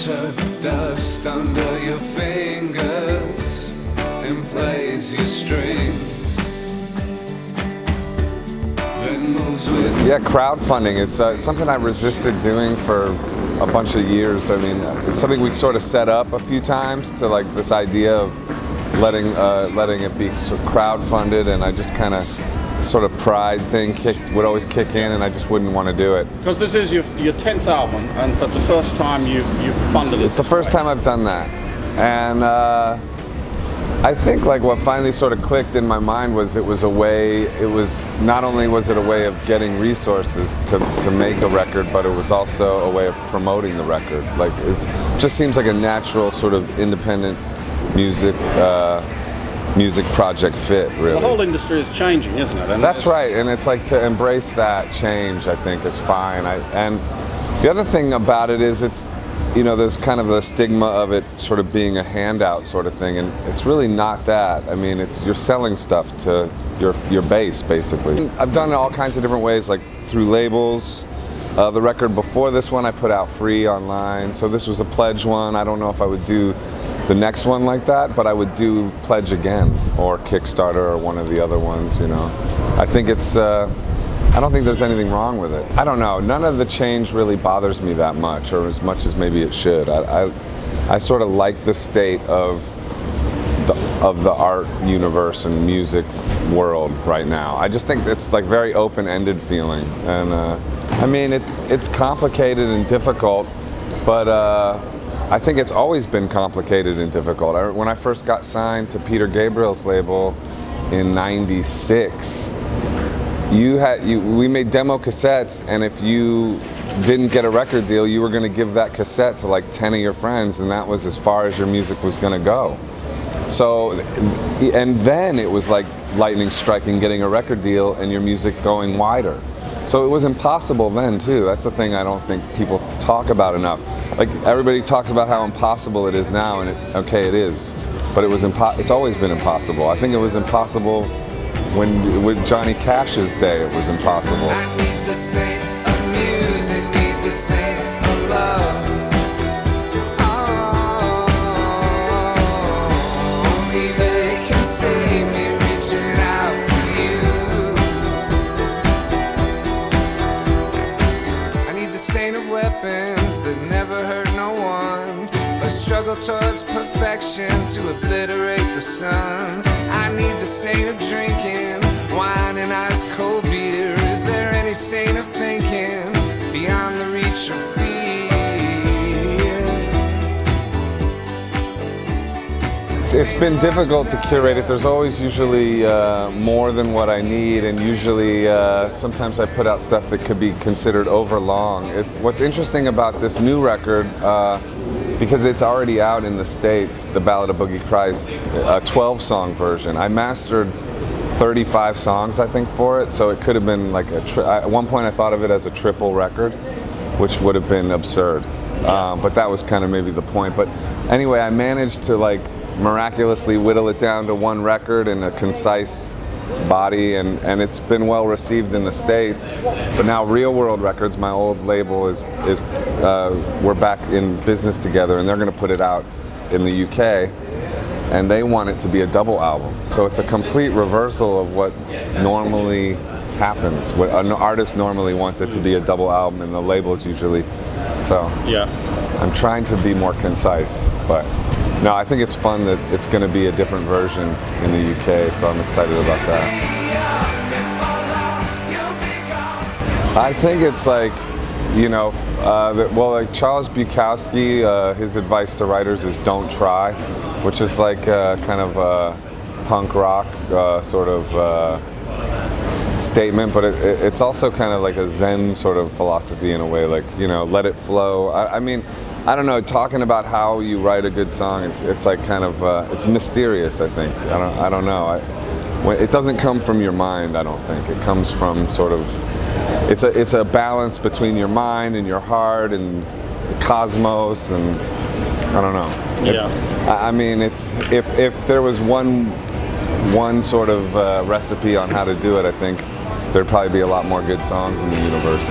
glitter dust under your fingers and plays your strings, then moves with. Yeah, crowdfunding. It's something I resisted doing for a bunch of years. I mean, it's something we sort of set up a few times to like this idea of letting it be crowdfunded, and I just kind of sort of pride thing would always kick in, and I just wouldn't want to do it. Because this is your 10th album, but the first time you've funded it. It's the first time I've done that, and I think like what finally sort of clicked in my mind was it was not only was it a way of getting resources to make a record, but it was also a way of promoting the record. Like it just seems like a natural sort of independent music project fit, really. The whole industry is changing, isn't it? And that's right, and it's like to embrace that change, I think, is fine. And the other thing about it is it's, you know, there's kind of the stigma of it sort of being a handout sort of thing, and it's really not that. I mean, you're selling stuff to your base, basically. I've done it all kinds of different ways, like through labels. The record before this one I put out free online, so this was a pledge one. I don't know if I would do the next one like that, but I would do Pledge Again or Kickstarter or one of the other ones, you know. I think it's, I don't think there's anything wrong with it. I don't know, none of the change really bothers me that much, or as much as maybe it should. I sort of like the state of the art universe and music world right now. I just think it's like very open-ended feeling, and I mean it's complicated and difficult, but I think it's always been complicated and difficult. When I first got signed to Peter Gabriel's label in '96, we made demo cassettes, and if you didn't get a record deal, you were going to give that cassette to like 10 of your friends, and that was as far as your music was going to go. So, and then it was like lightning striking getting a record deal and your music going wider. So it was impossible then too. That's the thing I don't think people talk about enough. Like everybody talks about how impossible it is now, and okay, it is, but it's always been impossible. I think it was impossible with Johnny Cash's day. It was impossible. I need the same of music, need the same of love. Only they can see me reaching out for you. I need the same of weapons that never hurt no one, a struggle towards perfection to obliterate the sun. I need the saint of drinking wine and ice cold beer. Is there any saint of thinking beyond the reach of fear? It's been difficult to curate it. There's always usually more than what I need, and usually sometimes I put out stuff that could be considered overlong. What's interesting about this new record, because it's already out in the States, the Ballad of Boogie Christ, a 12-song version. I mastered 35 songs, I think, for it, so it could have been like at one point I thought of it as a triple record, which would have been absurd. But that was kind of maybe the point. But anyway, I managed to like miraculously whittle it down to one record in a concise body, and it's been well received in the States. But now Real World Records, my old label, we're back in business together, and they're going to put it out in the UK, and they want it to be a double album. So it's a complete reversal of what normally happens. What an artist normally wants it to be a double album, and the labels usually. So yeah, I'm trying to be more concise, but no, I think it's fun that it's going to be a different version in the UK, so I'm excited about that. I think it's like, you know, like Charles Bukowski, his advice to writers is don't try, which is like kind of a punk rock sort of statement, but it's also kind of like a Zen sort of philosophy in a way, like, you know, let it flow. I mean, I don't know, talking about how you write a good song, it's like kind of, it's mysterious, I think. I don't know. It doesn't come from your mind, I don't think. It comes from sort of, it's a balance between your mind and your heart and the cosmos, and I don't know. Yeah. I mean, it's, if there was one sort of recipe on how to do it, I think there'd probably be a lot more good songs in the universe.